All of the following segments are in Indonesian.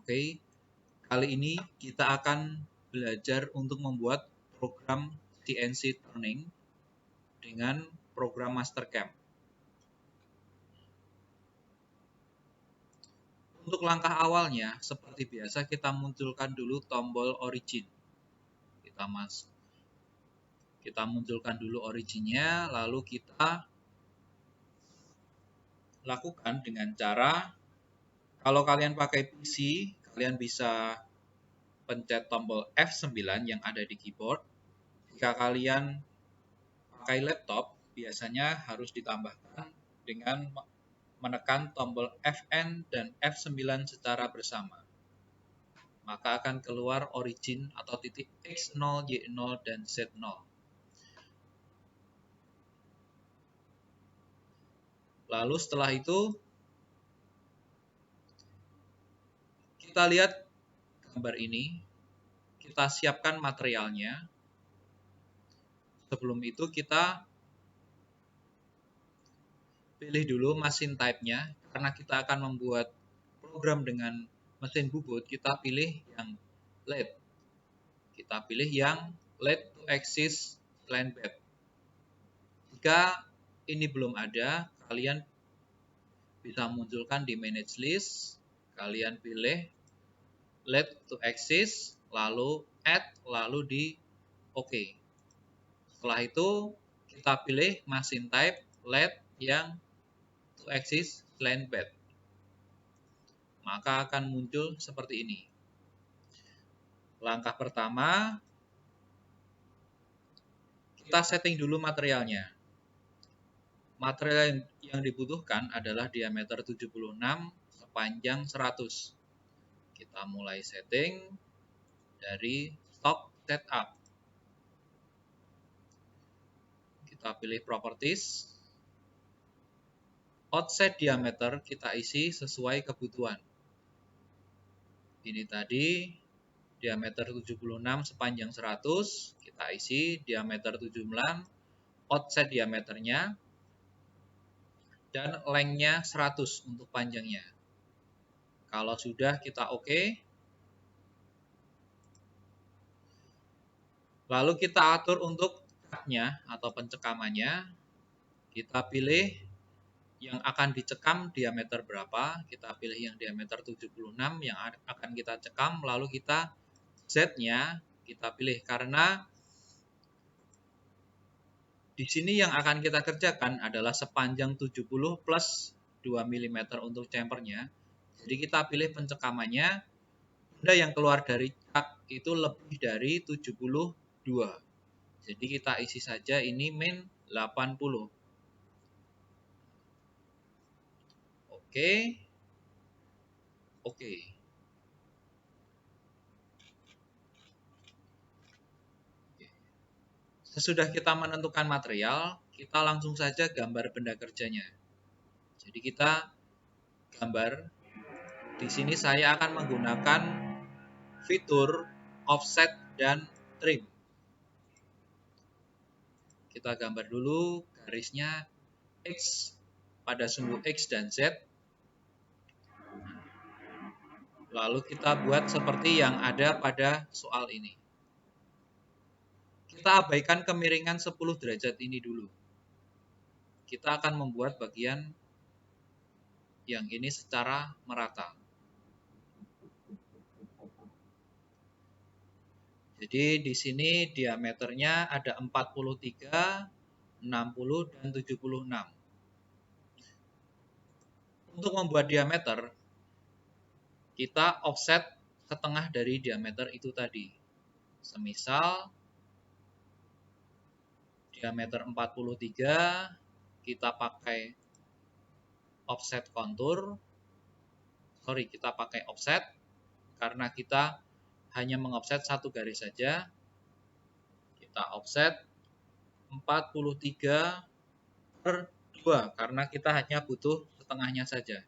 Oke, kali ini kita akan belajar untuk membuat program CNC Turning dengan program Mastercam. Untuk langkah awalnya, seperti biasa kita munculkan dulu tombol origin. Kita munculkan dulu originnya, lalu kita lakukan dengan cara, kalau kalian pakai PC, kalian bisa pencet tombol F9 yang ada di keyboard. Jika kalian pakai laptop, biasanya harus ditambahkan dengan menekan tombol Fn dan F9 secara bersama. Maka akan keluar origin atau titik X0, Y0, dan Z0. Lalu setelah itu, kita lihat gambar ini. Kita siapkan materialnya. Sebelum itu kita pilih dulu mesin type-nya. Karena kita akan membuat program dengan mesin bubut, kita pilih yang LED. Kita pilih yang LED to axis line bed. Jika ini belum ada, kalian bisa munculkan di manage list. Kalian pilih LED to axis, lalu add, lalu di OK. Setelah itu kita pilih mesin type LED yang to axis line bed. Maka akan muncul seperti ini. Langkah pertama, kita setting dulu materialnya. Material yang dibutuhkan adalah diameter 76, sepanjang 100. Kita mulai setting dari stock setup. Kita pilih properties. Offset diameter kita isi sesuai kebutuhan. Ini tadi diameter 76 sepanjang 100, kita isi diameter 79, offset diameternya, dan lengthnya 100 untuk panjangnya. Kalau sudah, kita OK. Lalu kita atur untuk cutnya atau pencekamannya. Kita pilih yang akan dicekam diameter berapa. Kita pilih yang diameter 76 yang akan kita cekam. Lalu kita Z-nya kita pilih karena di sini yang akan kita kerjakan adalah sepanjang 70 plus 2 mm untuk chamfernya. Jadi kita pilih pencekamannya. Benda yang keluar dari cat itu lebih dari 72. Jadi kita isi saja ini min 80. Oke. Oke. Sesudah kita menentukan material, kita langsung saja gambar benda kerjanya. Jadi kita gambar. Di sini saya akan menggunakan fitur offset dan trim. Kita gambar dulu garisnya X pada sumbu X dan Z. Lalu kita buat seperti yang ada pada soal ini. Kita abaikan kemiringan 10 derajat ini dulu. Kita akan membuat bagian yang ini secara merata. Jadi di sini diameternya ada 43, 60, dan 76. Untuk membuat diameter, kita offset setengah dari diameter itu tadi. Semisal diameter 43, kita pakai offset kontur. Kita pakai offset karena kita hanya mengofset satu garis saja. Kita offset 43/2 karena kita hanya butuh setengahnya saja.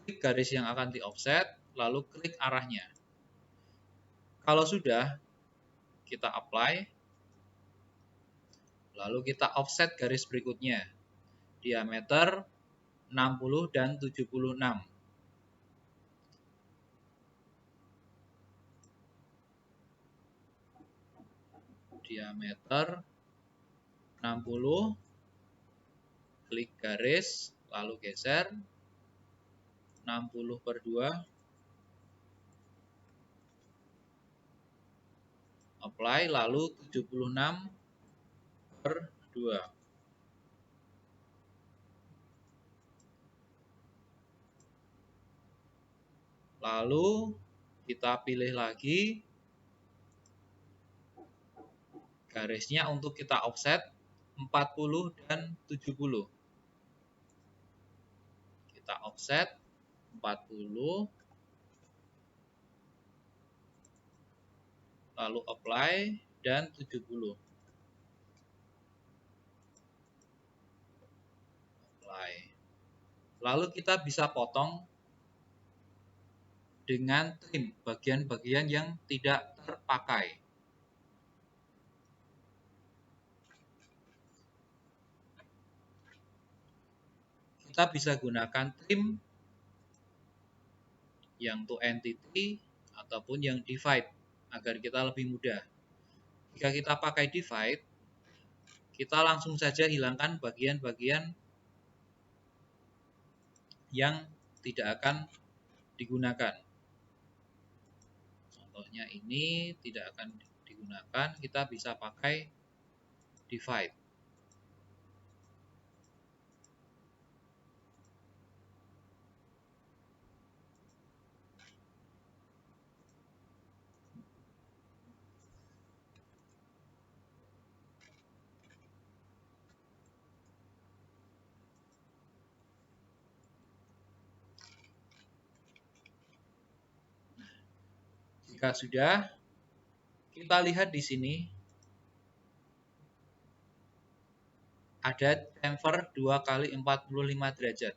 Klik garis yang akan di offset, lalu klik arahnya. Kalau sudah, kita apply. Lalu kita offset garis berikutnya. Diameter 60 dan 76. diameter 60, klik garis, lalu geser 60/2, apply, lalu 76/2. Lalu kita pilih lagi garisnya untuk kita offset 40 dan 70. Kita offset 40, lalu apply dan 70. Apply. Lalu kita bisa potong dengan trim bagian-bagian yang tidak terpakai. Kita bisa gunakan trim yang to entity ataupun yang divide agar kita lebih mudah. Jika kita pakai divide, kita langsung saja hilangkan bagian-bagian yang tidak akan digunakan. Contohnya ini tidak akan digunakan, kita bisa pakai divide. Jika sudah, kita lihat di sini ada chamfer 2x45 derajat.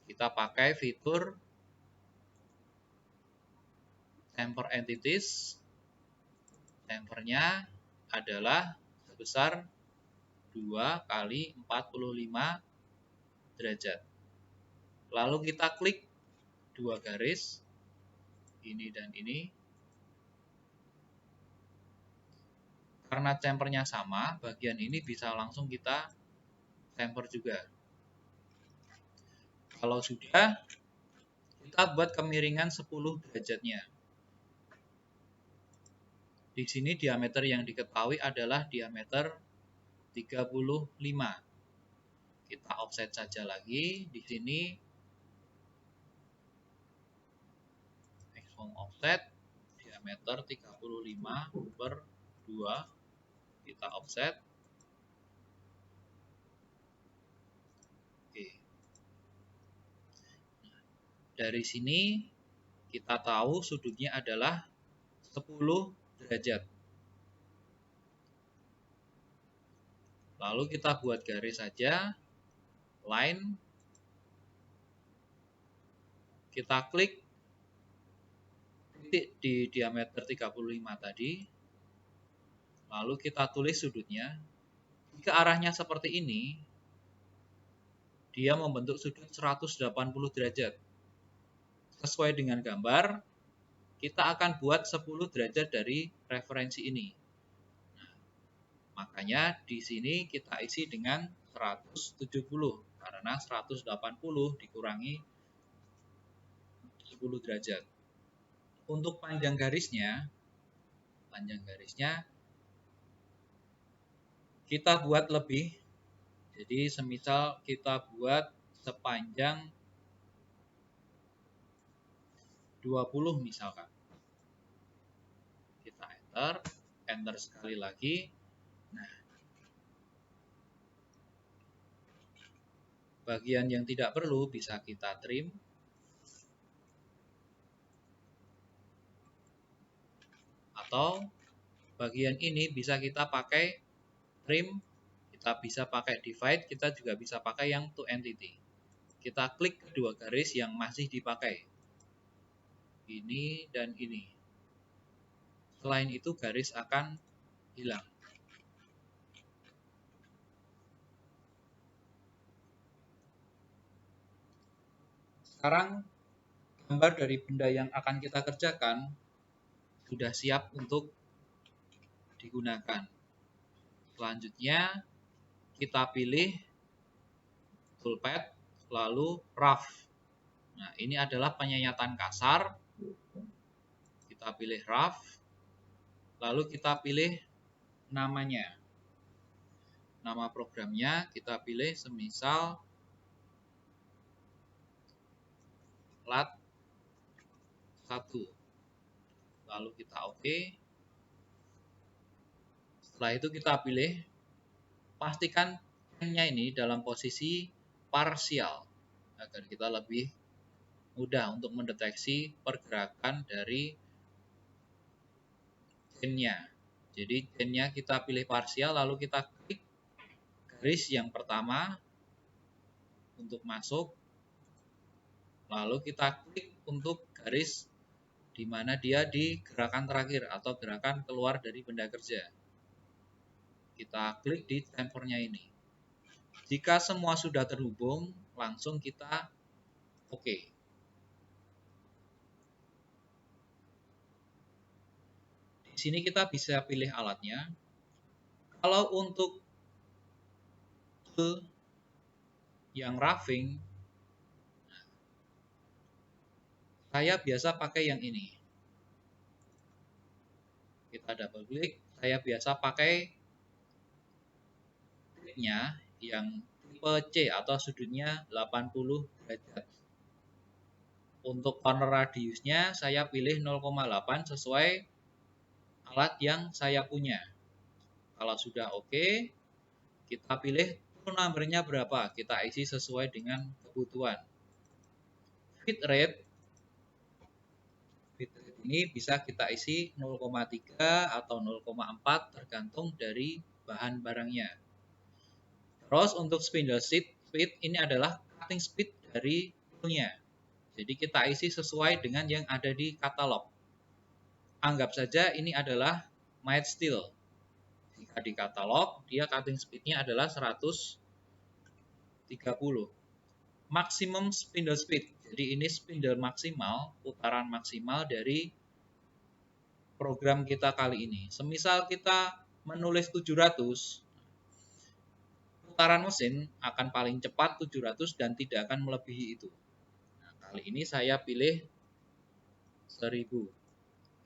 Kita pakai fitur chamfer entities. Chamfernya adalah sebesar 2x45 derajat. Lalu kita klik dua garis, ini dan ini. Karena chamfernya sama, bagian ini bisa langsung kita chamfer juga. Kalau sudah, kita buat kemiringan 10 derajatnya. Di sini diameter yang diketahui adalah diameter 35. Kita offset saja lagi. Di sini maximum offset diameter 35/2. Kita offset. Oke. Dari sini kita tahu sudutnya adalah 10 derajat. Lalu kita buat garis saja, line, kita klik titik di diameter 35 tadi, lalu kita tulis sudutnya. Jika arahnya seperti ini, dia membentuk sudut 180 derajat. Sesuai dengan gambar, kita akan buat 10 derajat dari referensi ini. Nah, makanya di sini kita isi dengan 170 karena 180 dikurangi 10 derajat. Untuk panjang garisnya kita buat lebih. Jadi semisal kita buat sepanjang 20 misalkan. Kita enter sekali lagi. Nah, bagian yang tidak perlu bisa kita trim. Atau bagian ini bisa kita pakai trim, kita bisa pakai divide, kita juga bisa pakai yang to entity. Kita klik kedua garis yang masih dipakai. Ini dan ini. Selain itu garis akan hilang. Sekarang gambar dari benda yang akan kita kerjakan sudah siap untuk digunakan. Selanjutnya kita pilih toolpad, lalu rough. Nah, ini adalah penyayatan kasar. Kita pilih rough, lalu kita pilih namanya. Nama programnya kita pilih semisal lat 1. Lalu kita oke. Setelah itu kita pilih, pastikan pen-nya ini dalam posisi parsial agar kita lebih mudah untuk mendeteksi pergerakan dari pen-nya. Jadi pen-nya kita pilih parsial, lalu kita klik garis yang pertama untuk masuk, lalu kita klik untuk garis di mana dia di gerakan terakhir atau gerakan keluar dari benda kerja. Kita klik di tempernya ini. Jika semua sudah terhubung, langsung kita oke. Di sini kita bisa pilih alatnya. Kalau untuk tool yang roughing, saya biasa pakai yang ini. Kita double klik, saya biasa pakai nya yang tipe C atau sudutnya 80 derajat. Untuk corner radiusnya saya pilih 0,8 sesuai alat yang saya punya. Kalau sudah oke, kita pilih tool number-nya berapa, kita isi sesuai dengan kebutuhan. Fit rate ini bisa kita isi 0,3 atau 0,4 tergantung dari bahan barangnya. Terus untuk spindle speed ini adalah cutting speed dari toolnya. Jadi kita isi sesuai dengan yang ada di katalog. Anggap saja ini adalah mild steel. Jika di katalog, dia cutting speednya adalah 130. Maximum spindle speed. Jadi ini spindle maksimal, putaran maksimal dari program kita kali ini. Semisal kita menulis 700, putaran mesin akan paling cepat 700 dan tidak akan melebihi itu. Nah, kali ini saya pilih 1000.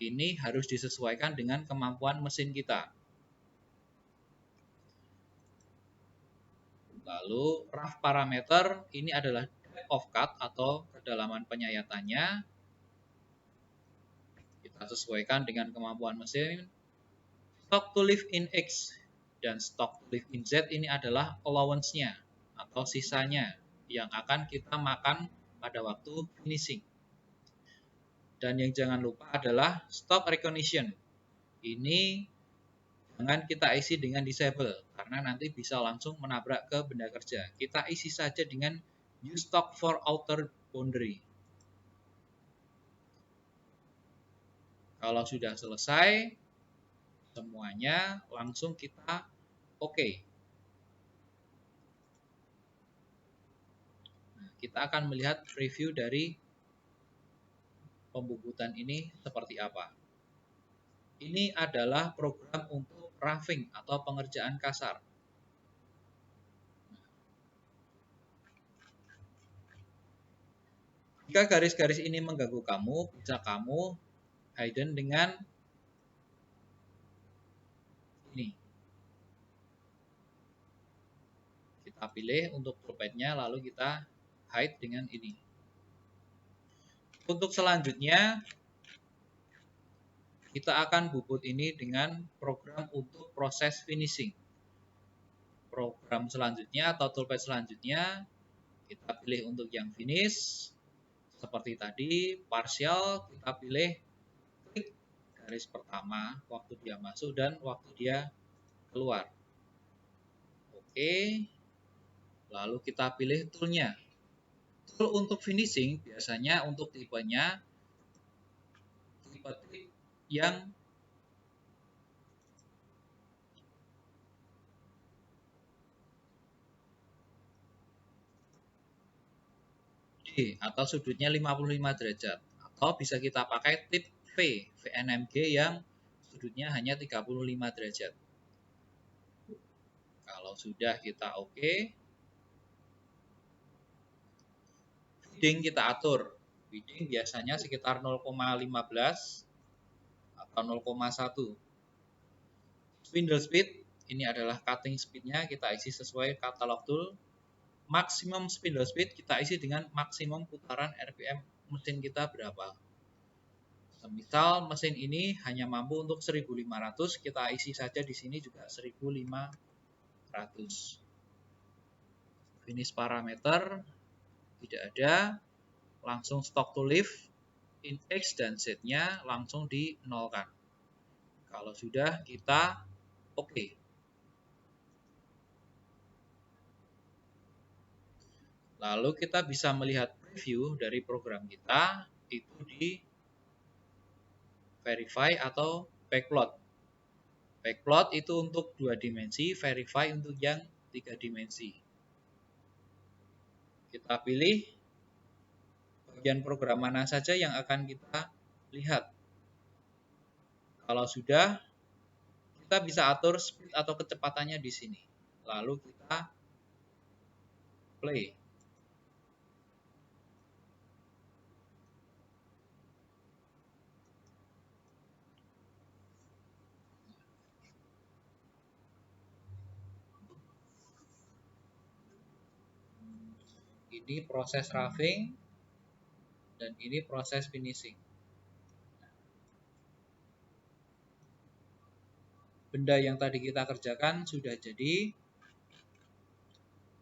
Ini harus disesuaikan dengan kemampuan mesin kita. Lalu rough parameter ini adalah depth of cut atau kedalaman penyayatannya. Kita sesuaikan dengan kemampuan mesin. Stock to lift in X dan stock to lift in Z ini adalah allowance-nya atau sisanya yang akan kita makan pada waktu finishing. Dan yang jangan lupa adalah stock recognition. Ini jangan kita isi dengan disable karena nanti bisa langsung menabrak ke benda kerja. Kita isi saja dengan use stock for outer boundary. Kalau sudah selesai semuanya, langsung kita oke. Nah, kita akan melihat review dari pembubutan ini seperti apa. Ini adalah program untuk roughing atau pengerjaan kasar. Jika garis-garis ini mengganggu kamu, bisa kamu hidden dengan ini. Kita pilih untuk toolpad-nya, lalu kita hide dengan ini. Untuk selanjutnya, kita akan bubut ini dengan program untuk proses finishing. Program selanjutnya atau toolpad selanjutnya, kita pilih untuk yang finish. Seperti tadi, partial, kita pilih klik garis pertama waktu dia masuk dan waktu dia keluar. Oke. Lalu kita pilih toolnya. Tool untuk finishing biasanya untuk tipenya tipe yang D atau sudutnya 55 derajat. Atau bisa kita pakai tip V, VNMG yang sudutnya hanya 35 derajat. Kalau sudah kita oke, feeding kita atur. Feeding biasanya sekitar 0,15 atau 0,1. Spindle speed, ini adalah cutting speednya, kita isi sesuai katalog tool. Maksimum spindle speed kita isi dengan maksimum putaran RPM mesin kita berapa. Misal mesin ini hanya mampu untuk 1500, kita isi saja di sini juga 1500. Finish parameter tidak ada, langsung stock to lift, in X dan Z-nya langsung dinolkan. Kalau sudah kita oke. Lalu kita bisa melihat preview dari program kita itu di verify atau backplot. Backplot itu untuk 2 dimensi, verify untuk yang 3 dimensi. Kita pilih bagian program mana saja yang akan kita lihat. Kalau sudah, kita bisa atur speed atau kecepatannya di sini. Lalu kita play. Ini proses roughing dan ini proses finishing. Benda yang tadi kita kerjakan sudah jadi.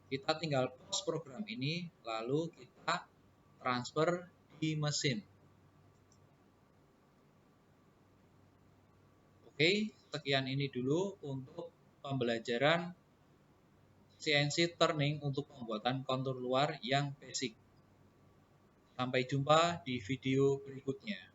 Kita tinggal pause program ini, lalu kita transfer di mesin. Oke, sekian ini dulu untuk pembelajaran CNC turning untuk pembuatan kontur luar yang basic. Sampai jumpa di video berikutnya.